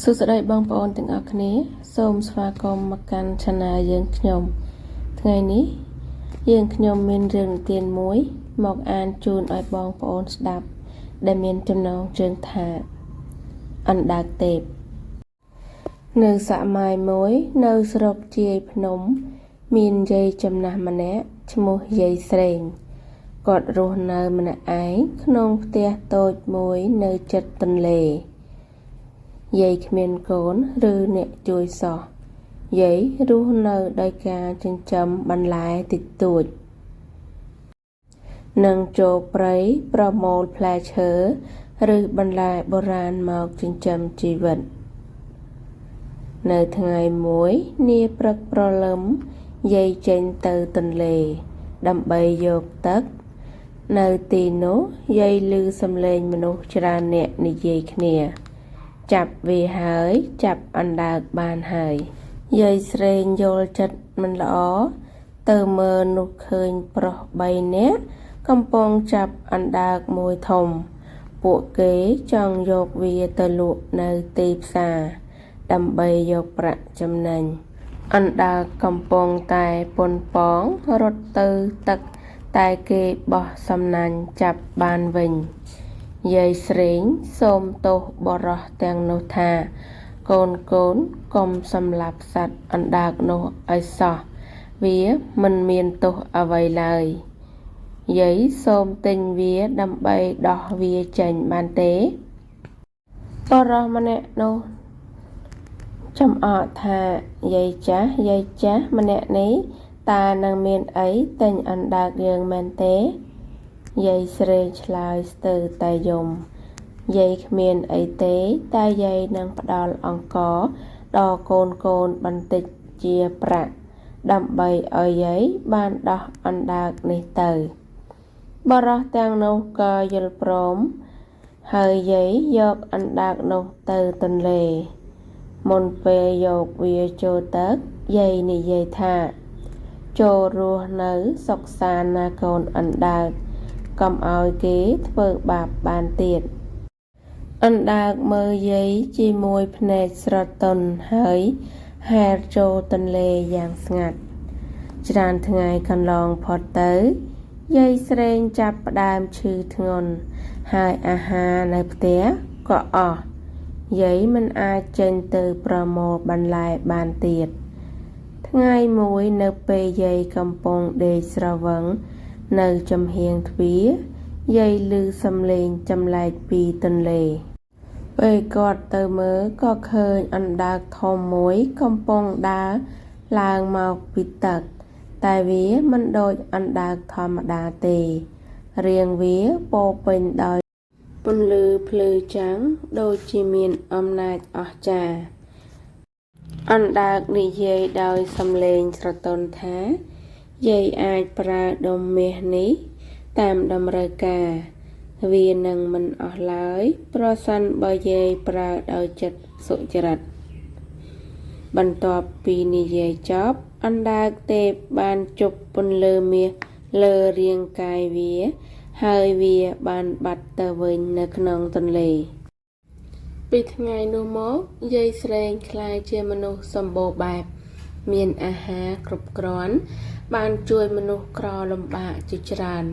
សួស្តីបងប្អូនទាំងអស់គ្នាសូមស្វាគមន៍មកកាន់ Channel យើងខ្ញុំថ្ងៃនេះយើងខ្ញុំមានរឿងនិទានមួយមកអានជូនឲ្យបងប្អូនស្ដាប់ដែលមានចំណងជើងថាអណ្ដើកទេពនៅសម័យមួយនៅស្រុកជាយភ្នំមានយាយចំណាស់ម្នាក់ឈ្មោះយាយស្រេងគាត់រស់នៅម្នាក់ឯងក្នុងផ្ទះតូចមួយនៅជិតទន្លេយាយគ្មានកូនឬអ្នកជួយសោះយាយរស់នៅដោយការចិញ្ចឹមបន្លែតិចតួចនិងចូលព្រៃប្រមូលផ្លែឈើឬបន្លែបុរាណមកចិញ្ចឹមជីវិតនៅថ្ងៃមួយនាព្រឹកព្រលឹមយាយចេញទៅទន្លេដើម្បីយកទឹកនៅទីនោះយាយឮសំឡេងមនុស្សច្រើនអ្នកនិយាយគ្នាចាប់វាហើយចាប់អណ្ដើកបានហើយយាយស្រេងយល់ចិត្តមិនល្អទៅមើលនោះឃើញប្រុស3នាក់កំពុងចាប់អណ្ដើកមួយធំពួកគេចង់យកវាទៅលក់នៅទីផ្សារដើម្បីយកប្រាក់ចំណេញអណ្ដើកកំពុងតែប៉ុនប៉ងរត់ទៅទឹកតែគេបោះសំណាញ់ចាប់បានវិញយាយស្រេងសូមទោសបរិសទាំងនោះថាកូនកុំសម្លាប់សត្វអណ្ដើកនោះឲ្យសោះវាមិនមានទោសអ្វីឡើយយាយសូមទិញវាដើម្បីដោះវាចេញបានទេបរិសម្នាក់នោះចំអកថាយាយចាស់ម្នាក់នេះតើនឹងមានអីទិញអណ្ដើកយើងមែនទេយាយស្រេងឆ្លើយស្ទើរតែយំយាយគ្មានអីទេតែយាយនឹងផ្ដល់អង្ករដល់កូនបន្តិចជាប្រាក់ដើម្បីឲ្យយាយបានដោះអណ្ដើកនេះទៅបរិសទាំងនោះក៏យល់ព្រមហើយយាយយកអណ្ដើកនោះទៅទន្លេមុនពេលយកវាចូលទឹកយាយនិយាយថាចូលរស់នៅសុខសាន្តណាកូនអណ្ដើកកុំឲ្យគេធ្វើបាបបានទៀតអណ្ដើកមើលយាយជាមួយភ្នែកស្រទន់ហើយហែលចូលទន្លេយ៉ាងស្ងាត់ច្រើនថ្ងៃកន្លងផុតទៅយាយស្រេងចាប់ផ្ដើមឈឺធ្ងន់ហើយអាហារនៅផ្ទះក៏អស់យាយមិនអាចចេញទៅប្រមូលបន្លែបានទៀតថ្ងៃមួយនៅពេលយាយកំពុងដេកស្រវឹងនៅចំហៀងទ្វារយាយឮសំឡេងចម្លែកពីទន្លេពេលគាត់ទៅមើលក៏ឃើញអណ្ដើកធំមួយកំពុងដើរឡើងមកពីទឹកតែវាមិនដូចអណ្ដើកធម្មតាទេរាងវាពោរពេញដោយពន្លឺភ្លឺចាំងដូចជាមានអំណាចអស្ចារ្យអណ្ដើកនិយាយដោយសំឡេងស្រទន់ថាយាយអាចប្រើដុំមាសនេះតាមតម្រូវការវានឹងមិនអស់ឡើយប្រសិនបើយាយប្រើដោយចិត្តសុចរិតបន្ទាប់ពីនិយាយចប់អណ្ដើកទេពបានជប់ពន្លឺមាសលើរាងកាយវាហើយវាបានបាត់ទៅវិញនៅក្នុងទន្លេពីថ្ងៃនោះមកយាយស្រេងក្លាយជាមនុស្សសម្បូរបែបមានអាហារគ្រប់គ្រាន់បានជួយមនុស្សក្រលំបាកជាច្រើន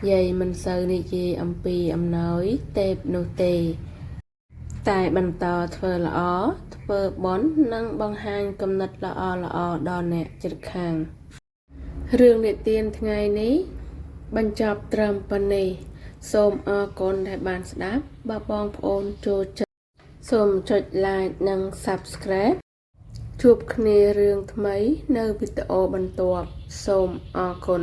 យាយមិនសូវនិយាយអំពីអំណោយទេពនោះទេតែបន្តធ្វើល្អធ្វើបុណ្យនិងបង្ហាញគំនិតល្អដល់អ្នកជិតខាងរឿងនិទានថ្ងៃនេះបញ្ចប់ត្រឹមប៉ុណ្ណេះសូមអរគុណដែលបានស្ដាប់បើបងប្អូនចូលចិត្តសូមចុច like និង subscribe ជួបគ្នារឿងថ្មីនៅវីដេអូបន្ទាប់សូមអរគុណ